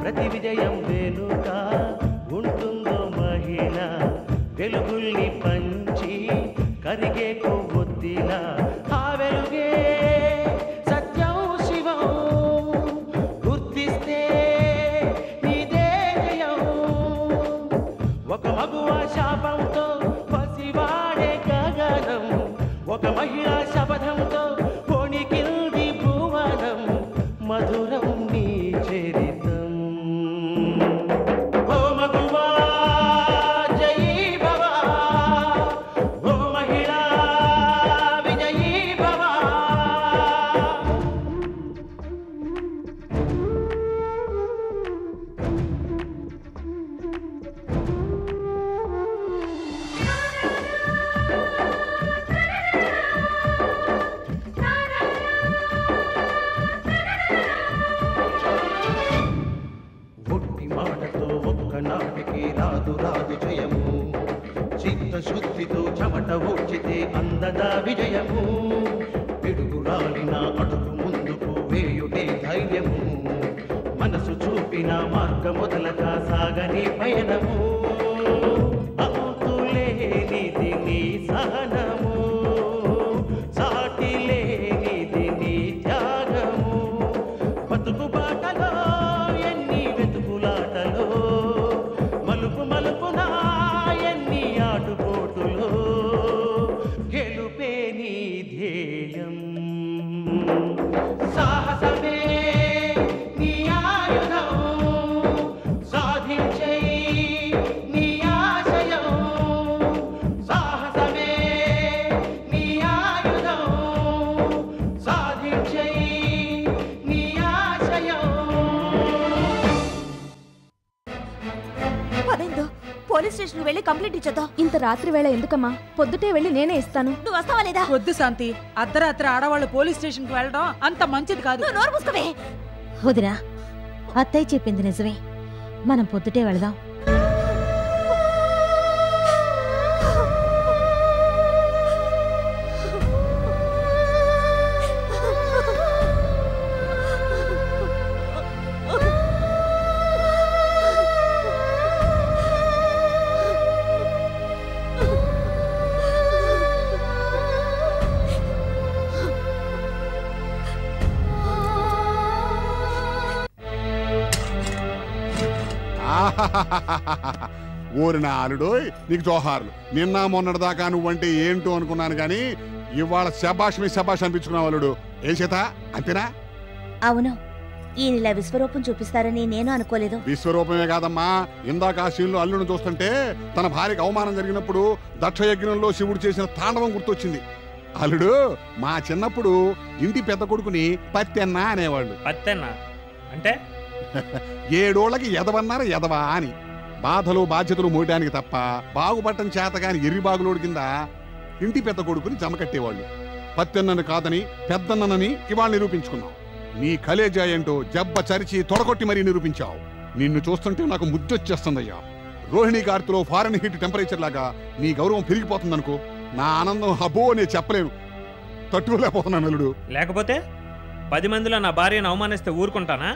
ప్రతి విజయం వెనుక ఉంటుందో మహిళ వెలుగుల్ని పంచి కరిగే కొవ్వొత్తిలా ఆ వెలుగే సత్యం శివం గుర్తిస్తే నీదే జయం ఒక మగువ శాపంతో పసివాడే గగనం ఒక మహిళా శపథంతో కొణికిల్ది భువనం మధురం నీ చరితం ఓ మగువా జయీ భవ ఓ మహిళా విజయీ భవ మాటతో ఒక్కనాటికి రాదు రాదు జయము చిత్తశుద్ధితో చెమట ఓడ్చితే అందదా విజయము పిడుగు రాలిన అడుగు ముందుకు వేయుటే ధైర్యము మనసు చూపిన మార్గ మొదలగా సాగని పయనము అంతులేనిది నీ సహనము సాటి లేనిది నీ త్యాగము బతుకు బాటలో మలుపు మలుపున ఎన్ని ఆటుపోటులో గెలుపే నీ ధ్యేయం సాహసమే నీ ఆయుధం సాధించే నీ ఆశయం సాహసమే నీ ఆయుధం సాధించే నీ ఆశయం పోలీస్ స్టేషన్ వెళ్ళి కంప్లైంట్ ఇచ్చేద్దాం. ఇంత రాత్రి వేళ ఎందుకమ్మా? పొద్దుటే వెళ్ళి నేనే ఇస్తాను. నువ్వు వస్తావా లేదా? వద్దు శాంతి, అర్ధరాత్రి ఆడవాళ్ళు పోలీస్ స్టేషన్ కి వెళ్ళడం అంత మంచిది కాదు. నోరు మూసుకోవే. వదినా, అత్తయ్య చెప్పింది నిజమే, మనం పొద్దుటే వెళదాం. ఓరి నా అల్లుడోయ్, నీకు జోహార్లు. నిన్న మొన్నటిదాకా నువ్వంటే ఏంటో అనుకున్నాను గాని ఇవాళ శబాష్ మీ శబాష్ అనిపించుకున్నావు అల్లుడు. ఏం చేత అంతేనా? అవును, ఈయన ఇలా విశ్వరూపం చూపిస్తారని నేను అనుకోలేదు. విశ్వరూపమే కాదమ్మా, ఇందాక ఆ సీన్లో అల్లుడు చూస్తుంటే తన భార్యకు అవమానం జరిగినప్పుడు దక్షయజ్ఞంలో శివుడు చేసిన తాండవం గుర్తొచ్చింది. అల్లుడు, మా చిన్నప్పుడు ఇంటి పెద్ద కొడుకుని పత్తెన్న అనేవాళ్ళు. పత్తెన్న అంటే 7 ఏళ్లకి ఎదవన్నారు ఎదవా అని. బాధలు బాధ్యతలు మోయడానికి తప్ప బాగుపట్టం చేతగాని ఎర్రిబాగులోడి కింద ఇంటి పెద్ద కొడుకుని జమకట్టేవాళ్ళు. పత్తెన్నను కాదని పెద్దన్నని ఇవాళ నిరూపించుకున్నావు. నీ కలేజా ఏంటో జబ్బ చరిచి తొడగొట్టి మరీ నిరూపించావు. నిన్ను చూస్తుంటే నాకు ముద్దొచ్చేస్తుందయ్యా. రోహిణి గారితో ఫారెన్ హీట్ టెంపరేచర్ లాగా నీ గౌరవం పెరిగిపోతుందనుకో. నా ఆనందం హబో నేను చెప్పలేను, తట్టుకోలేకపోతున్నాను అల్లుడు. లేకపోతే 10 మందిలో నా భార్యను అవమానిస్తే ఊరుకుంటానా?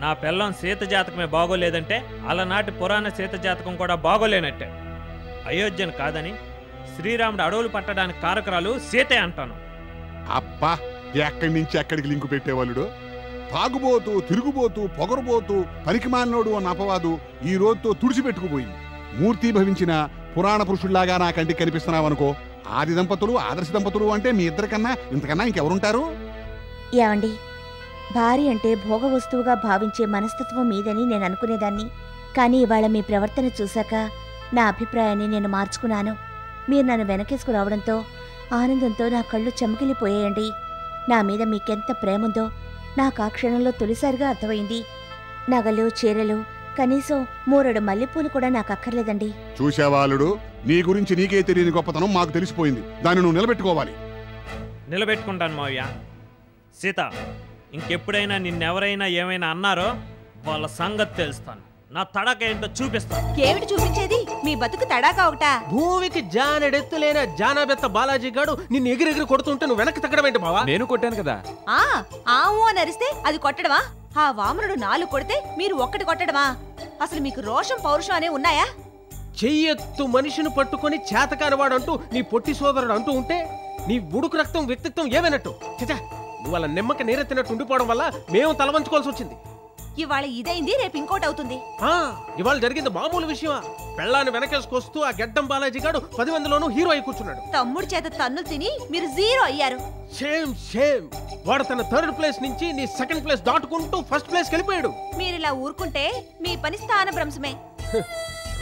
నా పిల్లం సీత జాతకమే బాగోలేదంటే అలనాటి పురాణ సీత జాతకం కూడా బాగోలేనట్టే. అయోధ్యను కాదని శ్రీరాముడు అడవులు పట్టడానికి కారకురాలు సీతే అంటాను. అబ్బా, ఎక్కడి నుంచి ఎక్కడికి లింకు పెట్టేవాళ్ళుడు. తాగుబోతూ తిరుగుబోతూ పొగరుబోతూ పనికిమాలినోడు అన్న అపవాదు ఈ రోజుతో తుడిచిపెట్టుకుపోయింది. మూర్తి భవించిన పురాణ పురుషుల్లాగా నా కంటికి కనిపిస్తున్నావనుకో. ఆది దంపతులు ఆదర్శ దంపతులు అంటే మీ ఇద్దరికన్నా ఇంతకన్నా ఇంకెవరుంటారు? ఏమండి, భార్య అంటే భోగ వస్తువుగా భావించే మనస్తత్వం మీదని నేను అనుకునేదాన్ని. కానీ ఇవాళ మీ ప్రవర్తన చూశాక నా అభిప్రాయాన్ని నేను మార్చుకున్నాను. మీరు నన్ను వెనకేసుకురావడంతో ఆనందంతో నా కళ్ళు చెమకిలిపోయాయండి. నా మీద మీకెంత ప్రేముందో నాకు ఆ క్షణంలో తొలిసారిగా అర్థమైంది. నగలు చీరలు కనీసం 3 మల్లెపూలు కూడా నాకు అక్కర్లేదండి. చూశావాలుడు, నీ గురించి నీకే తెలియని గొప్పతనం మాకు తెలిసిపోయింది. దాన్ని నువ్వు నిలబెట్టుకోవాలి. నిలబెట్టుకుంటాను మావయ్య. సీత, ఇంకెప్పుడైనా నిన్నెవరైనా ఏమైనా అన్నారో వాళ్ళ సంగతి తెలుస్తాను. నా తడాక ఏంటో చూపిస్తాను. ఏమిటి చూపించేది? మీ బతుకు తడాక ఒకటా? భూమికి జానెడెత్తులేన జానబెత్త బాలాజీ గాడు నిన్ను ఎగిరెగిరి కొడుతుంటే నువ్వు వెనక్కి తగ్గడం ఏంటి బావా? నేను కొట్టాను కదా. ఆవు అని అరిస్తే అది కొట్టడమా? ఆ వామనుడు 4 కొడితే మీరు 1 కొట్టడమా? అసలు మీకు రోషం పౌరుషం అనే ఉన్నాయా? చెయ్యెత్తు మనిషిని పట్టుకొని చేతకానివాడు అంటూ నీ పొట్టి సోదరుడు అంటూ ఉంటే నీ ఉడుకు రక్తం వ్యక్తిత్వం ఏమైనట్టు? చచా, నువ్వు వాళ్ళ నిమ్మక నీరెత్తినట్టు ఉండిపోవడం వల్ల మేము తలవంచుకోవాల్సి వచ్చింది. ఇవాళ ఇదైంది, రేపు ఇంకోటి అవుతుంది. ఇవాళ జరిగింది మామూలు విషయమా? పెళ్ళాన్ని వెనకేసుకొస్తూ ఆ గెడ్డం బాలాజీ గాడు 10 మందిలోనూ హీరో అయి కూర్చున్నాడు. తమ్ముడి చేత తన్నులు తిని మీరు 0 అయ్యారు. సేమ్ వాడు తన 3rd ప్లేస్ నుంచి నీ 2nd ప్లేస్ దాటుకుంటూ 1st ప్లేస్ వెళ్ళిపోయాడు. మీరిలా ఊరుకుంటే మీ పని స్థానభ్రంశమే.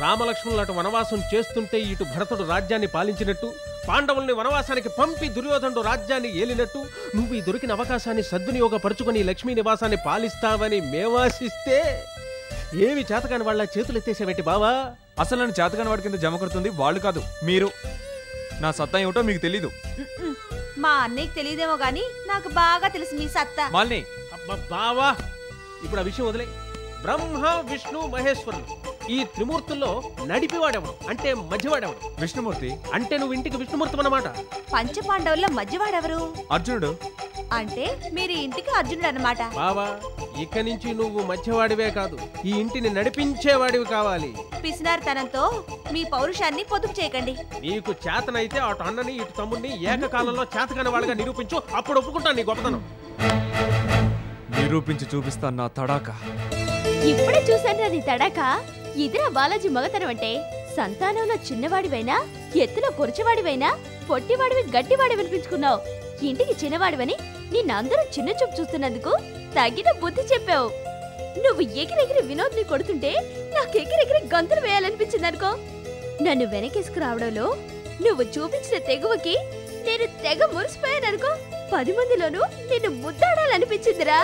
రామలక్ష్మణులటు వనవాసం చేస్తుంటే ఇటు భరతుడు రాజ్యాన్ని పాలించినట్టు, పాండవుల్ని వనవాసానికి పంపి దుర్యోధనుడు రాజ్యాన్ని ఏలినట్టు, నువ్వు ఈ దొరికిన అవకాశాన్ని సద్వినియోగపరుచుకుని లక్ష్మీ నివాసాన్ని పాలిస్తావని మేవాశిస్తే ఏమి చేతకాని వాళ్ళ చేతులు ఎత్తేసేవేంటి బావా? అసలు నన్ను చేతకాని వాడి కింద జమ కడుతుంది వాళ్ళు కాదు, మీరు. నా సత్తా ఏమిటో మీకు తెలీదు. మా అన్నయ్యకి తెలియదేమో గాని నాకు బాగా తెలుసు మీ సత్తా. మాలిని, బావా ఇప్పుడు ఆ విషయం వదిలే. బ్రహ్మ విష్ణు మహేశ్వరులు ఈ త్రిమూర్తుల్లో నడిపివాడెవడు అంటే మధ్యవాడెవడు? విష్ణుమూర్తి. అంటే నువ్వు ఇంటికి విష్ణుమూర్తి అన్నమాట. పంచపాండవుల్లో మధ్యవాడెవరు? అర్జునుడు. అంటే మీరు ఇంటికి అర్జునుడు అన్నమాట. బావా ఇక నుంచి నువ్వు మధ్యవాడివే కాదు, ఈ ఇంటిని నడిపించేవాడివి కావాలి. పిసినారితనంతో మీ పౌరుషాన్ని పొదుపు చేయకండి. నీకు చేతనైతే అటు అన్నని ఇటు తమ్ముడిని ఏకకాలంలో చేతకాని వాళ్ళగా నిరూపించు, అప్పుడు ఒప్పుకుంటాను నీ గొప్పతనం. నిరూపించి చూపిస్తాను నా తడాక. ఇప్పుడే చూశాను అది తడాక. ఇదిరా బాలాజీ మగతనం అంటే. సంతానంలో చిన్నవాడివైనా, ఎత్తులో కొరచవాడివైనా, పొట్టివాడివి గట్టివాడి వినిపించుకున్నావు. ఇంటికి చిన్నవాడివని నిన్నందరూ చిన్న చూపు చూస్తున్నందుకు తగిన బుద్ధి చెప్పావు. నువ్వు ఎగిరెగిరి వినోద్ని కొడుతుంటే నాకు ఎగిరెగిరి గంతులు వేయాలనిపించింది అనుకో. నన్ను వెనకేసుకు రావడంలో నువ్వు చూపించిన తెగువకి నేను తెగ మురిసిపోయాననుకో. 10 మందిలోనూ నిన్ను ముద్దాడాలనిపించిందిరా.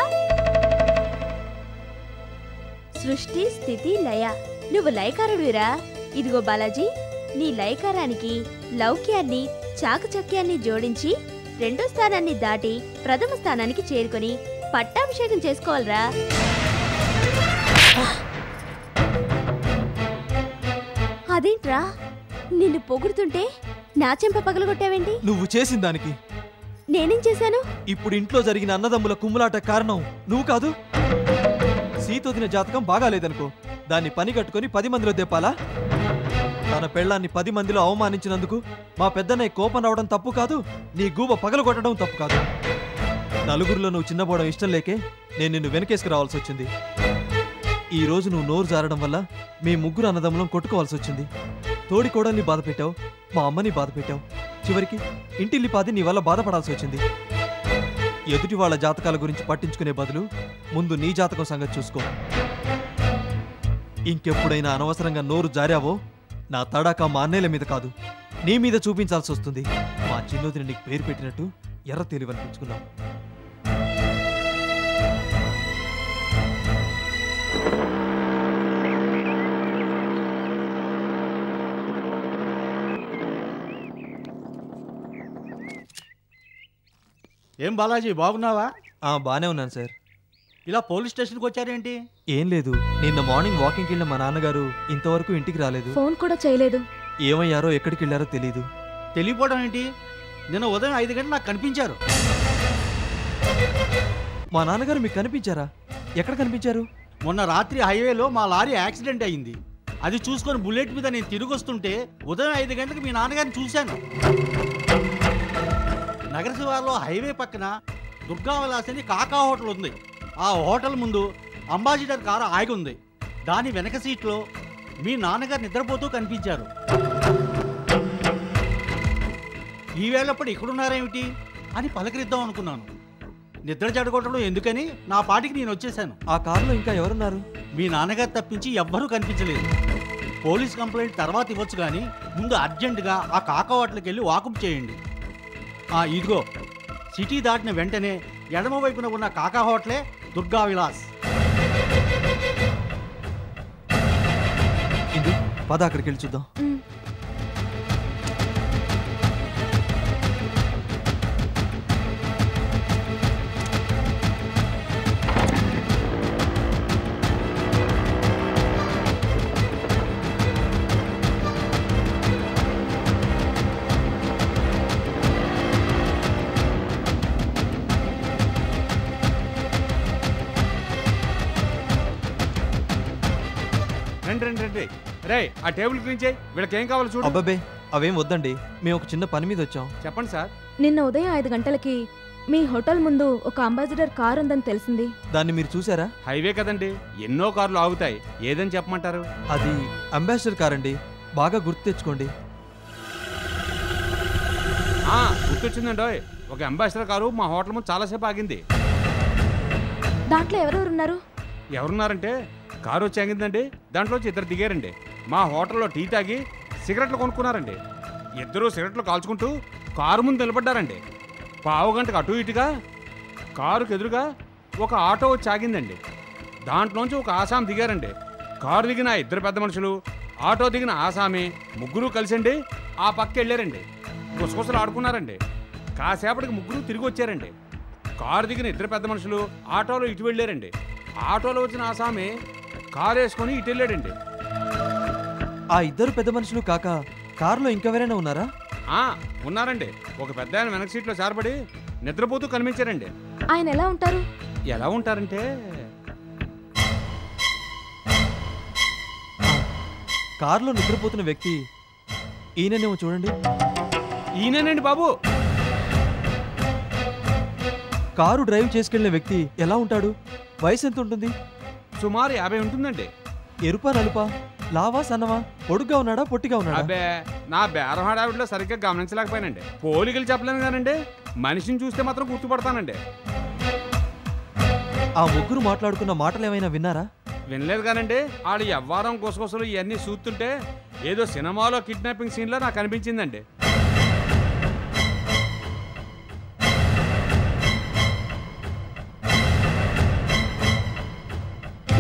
సృష్టి స్థితి లయ, నువ్వు లయకారుడిరా. ఇదిగో బాలాజీ, నీ లయకారానికి లౌక్యాన్ని చాకచక్యాన్ని జోడించి 2వ స్థానాన్ని దాటి 1వ స్థానానికి చేరుకొని పట్టాభిషేకం చేసుకోవాలరా. అదేంట్రా నిన్ను పొగుడుతుంటే నా చెంప పగలగొట్టావేంటి? నువ్వు చేసిన దానికి నేనేం చేశాను? ఇప్పుడు ఇంట్లో జరిగిన అన్నదమ్ముల కుమ్ములాట కారణం నువ్వు కాదు. సీతోదిన జాతకం బాగాలేదనుకో, దాన్ని పని కట్టుకుని 10 మందిలో దెప్పాలా? తన పెళ్ళాన్ని 10 మందిలో అవమానించినందుకు మా పెద్దన్నయ్య కోపం రావడం తప్పు కాదు, నీ గూబ పగలగొట్టడం తప్పు కాదు. నలుగురిలో నువ్వు చిన్నపోవడం ఇష్టం లేకే నేను నిన్ను వెనకేసుకు రావాల్సి వచ్చింది. ఈ రోజు నువ్వు నోరు జారడం వల్ల మీ 3 అన్నదమ్ములం కొట్టుకోవాల్సి వచ్చింది. తోడి కోడల్ని బాధ పెట్టావు, మా అమ్మని బాధ పెట్టావు, చివరికి ఇంటిల్లిపాది నీ వల్ల బాధపడాల్సి వచ్చింది. ఎదుటి వాళ్ళ జాతకాల గురించి పట్టించుకునే బదులు ముందు నీ జాతకం సంగతి చూసుకో. ఇంకెప్పుడైనా అనవసరంగా నోరు జారావో నా తడాక మా అన్నయ్యల మీద కాదు నీ మీద చూపించాల్సి వస్తుంది. మా చిన్నోదిని నీకు పేరు పెట్టినట్టు ఎర్ర తెలివనిపించుకున్నావు. ఏం బాలాజీ, బాగున్నావా? బానే ఉన్నాను సార్. ఇలా పోలీస్ స్టేషన్కి వచ్చారేంటి? ఏం లేదు, నిన్న మార్నింగ్ వాకింగ్కి వెళ్ళిన మా నాన్నగారు ఇంతవరకు ఇంటికి రాలేదు. ఫోన్ కూడా చేయలేదు. ఏమయ్యారో ఎక్కడికి వెళ్ళారో తెలీదు. తెలియపోవడం ఏంటి? నిన్న ఉదయం 5 గంటలు నాకు కనిపించారు. మా నాన్నగారు మీకు కనిపించారా? ఎక్కడ కనిపించారు? మొన్న రాత్రి హైవేలో మా లారీ యాక్సిడెంట్ అయింది. అది చూసుకొని బుల్లెట్ మీద నేను తిరిగి వస్తుంటే ఉదయం 5 గంటలకు మీ నాన్నగారిని చూశాను. నగర శివార్లో హైవే పక్కన దుర్గావిలాస్ అని కాకా హోటల్ ఉంది. ఆ హోటల్ ముందు అంబాసిడర్ కారు ఆగి ఉంది. దాని వెనక సీట్లో మీ నాన్నగారు నిద్రపోతూ కనిపించారు. ఈవేళప్పుడు ఇక్కడున్నారేమిటి అని పలకరిద్దాం అనుకున్నాను. నిద్ర చెడగొట్టడం ఎందుకని నా పాటికి నేను వచ్చేసాను. ఆ కారులో ఇంకా ఎవరున్నారు? మీ నాన్నగారు తప్పించి ఎవ్వరూ కనిపించలేదు. పోలీస్ కంప్లైంట్ తర్వాత ఇవ్వచ్చు, కానీ ముందు అర్జెంటుగా ఆ కాకా హోటల్కి వెళ్ళి వాకప్ చేయండి. ఇదిగో సిటీ దాటిన వెంటనే ఎడమ వైపున ఉన్న కాకా హోటలే దుర్గా విలాస్. పద అక్కడికి వెళ్ళి చూద్దాం. రండి రండి రండి. రే ఆ టేబుల్ క్లీన్ చేయి. వీళ్ళకి ఏం కావాలో చూడు. అబ్బాబే అవేం వద్దండి, మేము ఒక చిన్న పని మీద వచ్చాం. చెప్పండి సార్. నిన్న ఉదయం 5 గంటలకి మీ హోటల్ ముందు ఒక అంబాసిడర్ కారు ఉందని తెలిసింది. దాన్ని మీరు చూసారా? హైవే కదండి, ఎన్నో కార్లు ఆగుతాయి. ఏదని చెప్పమంటారు? అది అంబాసిడర్ కార్ అండి, బాగా గుర్తు తెచ్చుకోండి. గుర్తొచ్చిందండి, ఒక అంబాసిడర్ కారు మా హోటల్ ముందు చాలాసేపు ఆగింది. దాంట్లో ఎవరెవరున్నారు? ఎవరున్నారంటే కారు వచ్చి ఆగిందండి, దాంట్లోంచి 2 దిగారండి. మా హోటల్లో టీ తాగి సిగరెట్లు కొనుక్కున్నారండి. 2 సిగరెట్లు కాల్చుకుంటూ కారు ముందు నిలబడ్డారండి. పావు గంటకు అటు ఇటుగా కారుకు ఎదురుగా ఒక ఆటో వచ్చి ఆగిందండి. దాంట్లోంచి ఒక ఆసాం దిగారండి. కారు దిగిన 2 పెద్ద మనుషులు, ఆటో దిగిన ఆసామి, ముగ్గురు కలిసండి ఆ పక్క వెళ్ళారండి. గుసగుసలు ఆడుకున్నారండి. కాసేపటికి ముగ్గురు తిరిగి వచ్చారండి. కారు దిగిన 2 పెద్ద మనుషులు ఆటోలో ఇటు వెళ్ళారండి. ఆటోలో వచ్చిన ఆసామి కారు వేసుకొని ఇటు వెళ్ళాడండి. ఆ 2 పెద్ద మనుషులు కాక కారులో ఇంకెవరైనా ఉన్నారా? ఉన్నారండి. ఒక పెద్ద ఆయన వెనక సీట్లో చారబడి నిద్రపోతూ కనిపించారండి. ఆయన ఎలా ఉంటారు? ఎలా ఉంటారంటే కారులో నిద్రపోతున్న వ్యక్తి ఈయననేమో చూడండి. ఈయనేనండి బాబు. కారు డ్రైవ్ చేసుకెళ్లిన వ్యక్తి ఎలా ఉంటాడు? వయసు ఎంత ఉంటుంది? సుమారు 50 ఉంటుందండి. ఎరుపా నలుపా, లావా సన్నవా, పొడుగ్గా ఉన్నాడా పొట్టిగా ఉన్నాడా? అబ్బే నా బేరం హడావిడిలో సరిగ్గా గమనించలేకపోయానండి. పోలికలు చెప్పలేను కానండి, మనిషిని చూస్తే మాత్రం గుర్తుపడతానండి. ఆ ముగ్గురు మాట్లాడుకున్న మాటలు ఏమైనా విన్నారా? వినలేదు కానండి, వాళ్ళు ఎవ్వారం గుసగుసలు ఇవన్నీ చూస్తుంటే ఏదో సినిమాలో కిడ్నాపింగ్ సీన్లో నాకు అనిపించిందండి.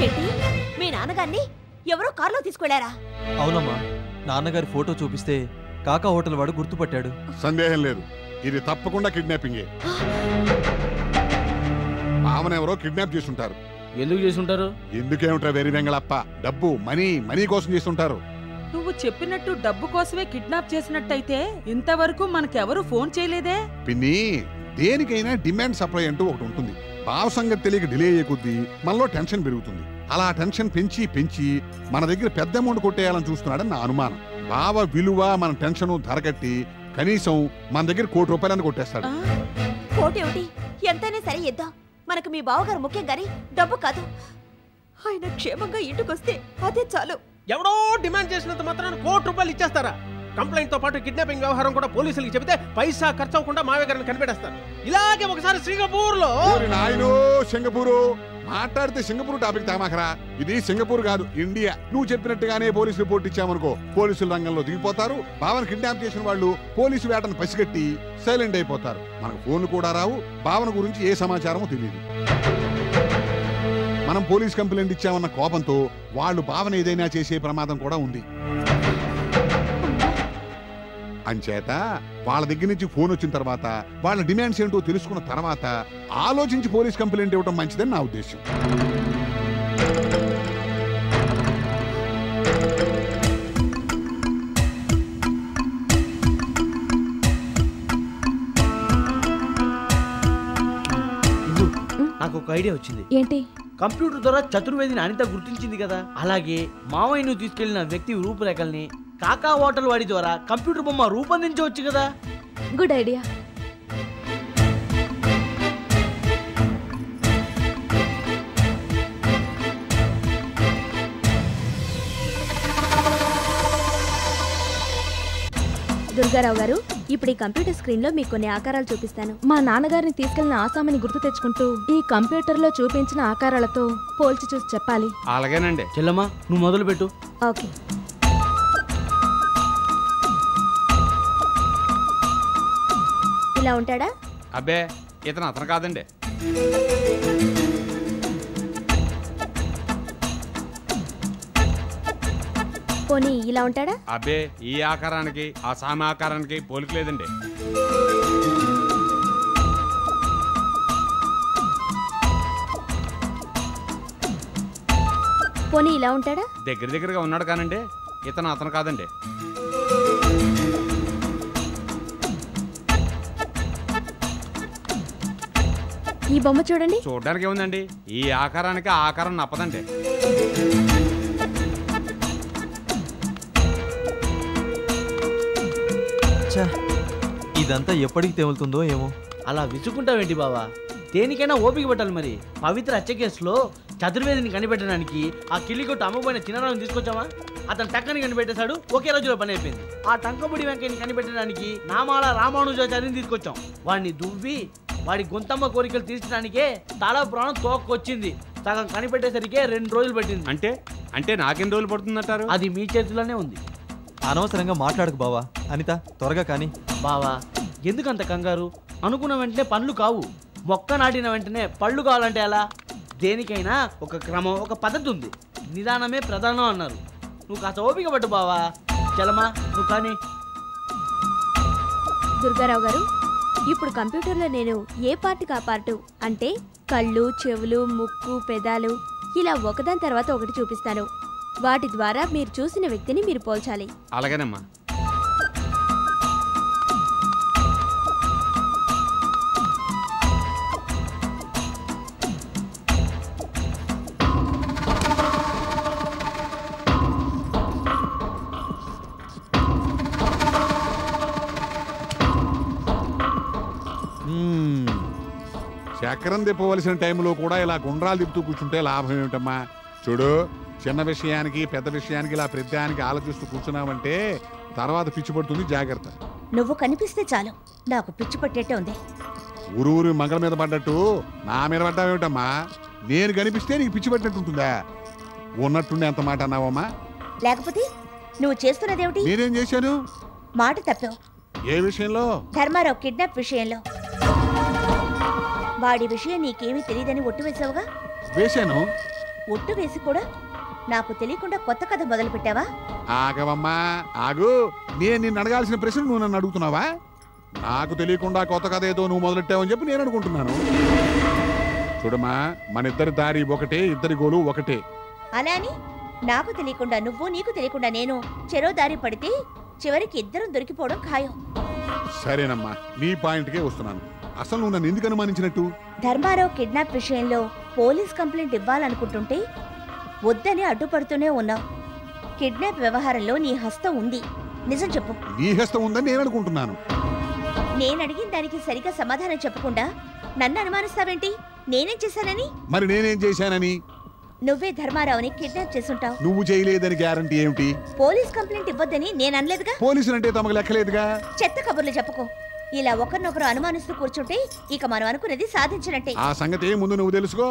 ఏంటి, మీ నాన్నగారిని ఎవరో కారులో తీసుకెళ్లారా? అవునమ్మా, నాన్నగారి ఫోటో చూపిస్తే కాకా హోటల్ వాడు గుర్తుపట్టాడు. సందేహం లేదు, ఇది తప్పకుండా కిడ్నాపింగే. భావనెవరో కిడ్నాప్ చేస్తుంటారు. ఎందుకు చేస్తుంటారు? ఎందుకేమిట్రా వెరి వెంగళప్ప, డబ్బు మనీ కోసం చేస్తుంటారు. నువ్వు చెప్పినట్టు డబ్బు కోసమే కిడ్నాప్ చేసినట్టయితే ఇంతవరకు మనకెవరూ ఫోన్ చేయలేదే. పిన్ని, దేనికైనా డిమాండ్ సప్లై అంటూ ఒకటి ఉంటుంది. భావ సంగతి తెలియక డిలే అయ్యే కొద్దీ మనలో టెన్షన్ పెరుగుతుంది. అలా టెన్షన్ పెంచి మన దగ్గర పెద్ద అమౌంట్ కొట్టేయాలని చూస్తున్నాడని నా అనుమానం. భావ విలువ మన టెన్షన్ ధరకట్టి కనీసం మన దగ్గర ₹1,00,00,000 కొట్టేస్తాడు. కోటి ఒకటి ఎంతైనా సరే ఇద్దాం. మనకు మీ బావగారు ముఖ్యం గాని డబ్బు కాదు. ఆయన క్షేమంగా ఇంటికొస్తే అదే చాలు. ఎవడో డిమాండ్ చేసినంత మాత్రాన ₹1,00,00,000 ఇచ్చేస్తారా? కంప్లైంట్ తో పాటు కిడ్నాపింగ్ వ్యవహారం కూడా పోలీసులకు చెబితే పైసా ఖర్చు అవ్వకుండా మావయ్య గారిని కనిపెట్టేస్తారు. ఇలాగే ఒకసారి సింగపూర్ లో సింగపూరు మాట్లాడితే సింగపూర్ టాపిక్ తామాకరా. ఇది సింగపూర్ కాదు, ఇండియా. నువ్వు చెప్పినట్టుగానే పోలీసు రిపోర్ట్ ఇచ్చామనుకో, పోలీసులు రంగంలో దిగిపోతారు. బావను కిడ్నాప్ చేసిన వాళ్ళు పోలీసు వేటను పసిగట్టి సైలెంట్ అయిపోతారు. మనకు ఫోన్లు కూడా రావు, భావన గురించి ఏ సమాచారమో తెలియదు. మనం పోలీస్ కంప్లైంట్ ఇచ్చామన్న కోపంతో వాళ్ళు భావన ఏదైనా చేసే ప్రమాదం కూడా ఉంది. అంచేత వాళ్ళ దగ్గర నుంచి ఫోన్ వచ్చిన తర్వాత వాళ్ళ డిమాండ్స్ ఏంటో తెలుసుకున్న తర్వాత ఆలోచించి పోలీస్ కంప్లైంట్ ఇవ్వడం మంచిదని నా ఉద్దేశం. నాకు ఒక ఐడియా వచ్చింది. ఏంటి? కంప్యూటర్ ద్వారా చతుర్వేదిని అనిత గుర్తించింది కదా, అలాగే మావయ్యను తీసుకెళ్లిన వ్యక్తి రూపురేఖల్ని కాకా హోటల్ వాడి ద్వారా కంప్యూటర్ బొమ్మ రూపొందించవచ్చు కదా. Good idea. దుర్గారావు గారు, ఇప్పుడు ఈ కంప్యూటర్ స్క్రీన్ లో మీకు కొన్ని ఆకారాలు చూపిస్తాను. మా నాన్నగారిని తీసుకెళ్లిన ఆసామిని గుర్తు తెచ్చుకుంటూ ఈ కంప్యూటర్ లో చూపించిన ఆకారాలతో పోల్చి చూసి చెప్పాలి. అలాగేనండి. చెల్లమ్మా, నువ్వు మొదలు పెట్టు. ఓకే. ఇలా ఉంటాడా? అబ్బే, అతను కాదండి. పోనీ ఇలా ఉంటాడా? అబ్బే, ఈ ఆకారానికి ఆ సామి ఆకారానికి పోలిక లేదండి. పోనీ ఇలా ఉంటాడా? దగ్గరగా ఉన్నాడు కానండి, అతను కాదండి. ఈ బొమ్మ చూడండి. చూడడానికి ఏముందండి, ఈ ఆకారానికి ఆ ఆకారం నప్పదండి. ఛా, ఇదంతా ఎప్పటికి తెములుతుందో ఏమో. అలా విసుకుంటావేంటి బావా? దేనికైనా ఓపిక పట్టాలి. మరి పవిత్ర హత్య కేసులో చతుర్వేదిని కనిపెట్టడానికి ఆ కిల్లికొట్టు అమ్మపోయిన చిన్నరావుని తీసుకొచ్చామా? అతను టక్కని కనిపెట్టేశాడు, ఒకే రోజులో పని అయిపోయింది. ఆ టంకముడి వెంకయ్యని కనిపెట్టడానికి నామాల రామానుజాచార్యని తీసుకొచ్చాం. వాడిని దువ్వి వాడి గొంతమ్మ కోరికలు తీర్చడానికే తల ప్రాణం తోక్కొచ్చింది. సగం కనిపెట్టేసరికి 2 రోజులు పట్టింది. అంటే అంటే నాకెన్ని రోజులు పడుతుందంటారు? అది మీ చేతిలోనే ఉంది. అనవసరంగా మాట్లాడకు బావా. అనిత, త్వరగా కానీ. బావా, ఎందుకంత కంగారు? అనుకున్న వెంటనే పనులు కావు. మొక్క నాటిన వెంటనే పళ్ళు కావాలంటే ఎలా? దేనికైనా ఒక క్రమం, ఒక పద్ధతి ఉంది. నిదానమే ప్రధానం అన్నారు. నువ్వు కాస్త ఓపిక పట్టు బావా. చలమా, నువ్వు కానీ. దుర్గారావు గారు, ఇప్పుడు కంప్యూటర్లో నేను ఏ పార్ట్కి ఆ పార్టు అంటే కళ్ళు, చెవులు, ముక్కు, పెదాలు ఇలా ఒకదాని తర్వాత ఒకటి చూపిస్తాను. వాటి ద్వారా మీరు చూసిన వ్యక్తిని మీరు పోల్చాలి. అలాగేనమ్మా. చక్రం తిప్పవలసిన టైంలో కూడా ఇలా గుండ్రాలు తిప్పుతూ కూర్చుంటే లాభం ఏమిటమ్మా? చూడు, చిన్న విషయానికి పెద్ద విషయానికి ఇలా ప్రతిదానికి ఆలోచిస్తూ కూర్చున్నావంటే తర్వాత పిచ్చి పడుతుంది. జాగ్రత్త. నువ్వు కనిపిస్తే చాలు నాకు పిచ్చి పట్టేట్టే ఉంది. ఊరు మంగళ మీద పడ్డట్టు నా మీద పడ్డావేమిటమ్మా? నేను కనిపిస్తే నీకు పిచ్చి పట్టినట్టుంటుందా? ఉన్నట్టుండి ఎంత మాట అన్నావమ్మా? లేకపోతే నువ్వు చేస్తున్నదేమిటి? నేనేం చేశాను? మాట తప్పావు. ఏ విషయంలో? ధర్మారావు కిడ్నాప్ విషయంలో. వాడి విషయం నీకేమీ తెలియదని ఒట్టు వేసావుగా? వేశాను. ఒట్టు వేసి కూడా నాకు తెలియకుండా కొత్త కథ మొదలు పెట్టావా? ఆగవమ్మా, ఆగు. నేను నిన్ను అడగాల్సిన ప్రశ్న నువ్వు నన్ను అడుగుతున్నావా? నాకు తెలియకుండా కొత్త కథ ఏదో నువ్వు మొదలెట్టావని చెప్పి నేను అనుకుంటున్నాను. చూడమ్మా, మన ఇద్దరి దారి ఒకటే, ఇద్దరి గోలు ఒకటే. అలా అని నాకు తెలియకుండా నువ్వు, నీకు తెలియకుండా నేను చెరో దారి పడితే చివరికి ఇద్దరం దొరికిపోవడం ఖాయం. సరేనమ్మా, నీ పాయింట్కే వస్తున్నాను. అసలు నువ్వు నన్ను ఎందుకు అనుమానించినట్టు? ధర్మారావు కిడ్నాప్ విషయంలో పోలీస్ కంప్లైంట్ ఇవ్వాలనుకుంటుంటే వద్దని అడ్డుపడుతూనే ఉన్నావు. కిడ్నాప్ వ్యవహారంలో నీ హస్తం ఉంది. నిజం చెప్పు. నీ హస్తం ఉందని నేను అనుకుంటున్నాను. నేను అడిగిన దానికి సరిగా సమాధానం చెప్పకుండా నన్ను అనుమానిస్తావేంటి? నేనేం చేశానని? మరి నేనేం చేశానని? నువ్వే ధర్మారావుని కిడ్నాప్ చేసుంటావు. నువ్వు చేయలేదని గ్యారంటీ ఏమిటి? పోలీస్ కంప్లైంట్ ఇవ్వద్దని నేను అనలేదుగా. పోలీసులంటే తమకు లెక్కలేదుగా. చెత్త కబుర్లు చెప్పుకో. ఇలా ఒకరినొకరు అనుమానిస్తూ కూర్చుంటే ఇక మనం అనుకునేది సాధించినట్టే. ఆ సంగతి ముందు నువ్వు తెలుసుకో.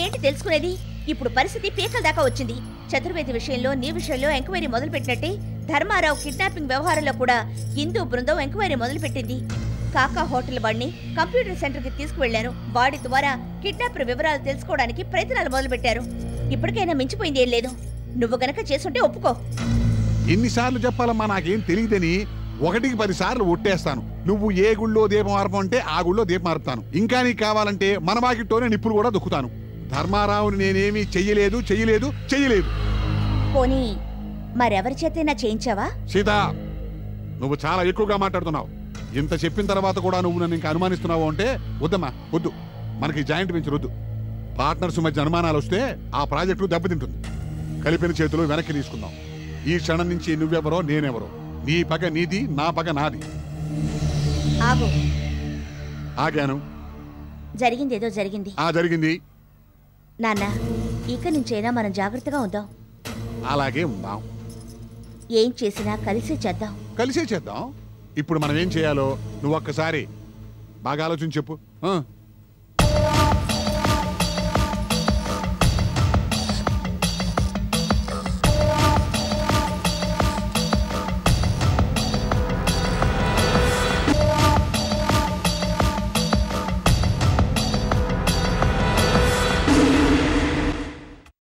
ఏంటి తెలుసుకునేది? ఇప్పుడు పరిస్థితి పీకల దాకా వచ్చింది. చతుర్వేది విషయంలో, నీ విషయంలో ఎంక్వైరీ మొదలు పెట్టినట్టే ధర్మారావు కిడ్నాపింగ్ వ్యవహారంలో కూడా హిందూ బృందం ఎంక్వైరీ మొదలు పెట్టింది. కాకా హోటల్ వాడిని కంప్యూటర్ సెంటర్ కి తీసుకువెళ్లారు. వాడి ద్వారా కిడ్నాపర్ వివరాలు తెలుసుకోవడానికి ప్రయత్నాలు మొదలు పెట్టారు. ఇప్పటికైనా మించిపోయింది ఏం లేదు. నువ్వు గనక చేసుంటే ఒప్పుకో. ఎన్నిసార్లు చెప్పాలమ్మా నాకేం తెలియదని? 1కి 10 సార్లు ఒట్టేస్తాను. నువ్వు ఏ గుళ్ళో దీపం ఆర్పంటే ఆ గుళ్ళో దీపం ఆర్పుతాను. ఇంకా నీకు కావాలంటే మన వాకిట్లోనే నిప్పులు కూడా దొక్కుతాను. ధర్మారావుని నేనేమీ చెయ్యలేదు చెయ్యలేదు చెయ్యలేదు. పోనీ మరెవరి చేతైనా చేయించావా? సీత, నువ్వు చాలా ఎక్కువగా మాట్లాడుతున్నావు. ఇంత చెప్పిన తర్వాత కూడా నువ్వు నన్ను ఇంకా అనుమానిస్తున్నావు అంటే వద్దమ్మా, వద్దు. మనకి జాయింట్ వెంచర్ వద్దు. పార్ట్నర్స్ మధ్య అనుమానాలు వస్తే ఆ ప్రాజెక్టు దెబ్బతింటుంది. కలిపిన చేతులు వెనక్కి తీసుకుందాం. ఈ క్షణం నుంచి నువ్వెవరో నేనెవరో. నీ పగ నీది, నా పగ నాది. ఆగు. ఆగాను. జరిగిందేదో జరిగింది. జరిగింది. నాన్న, ఇక నుంచైనా మనం జాగ్రత్తగా ఉందాం. అలాగే ఉందాం. ఏం చేసినా కలిసే చేద్దాం. కలిసే చేద్దాం. ఇప్పుడు మనం ఏం చేయాలో నువ్వు ఒక్కసారి బాగా ఆలోచించి చెప్పు.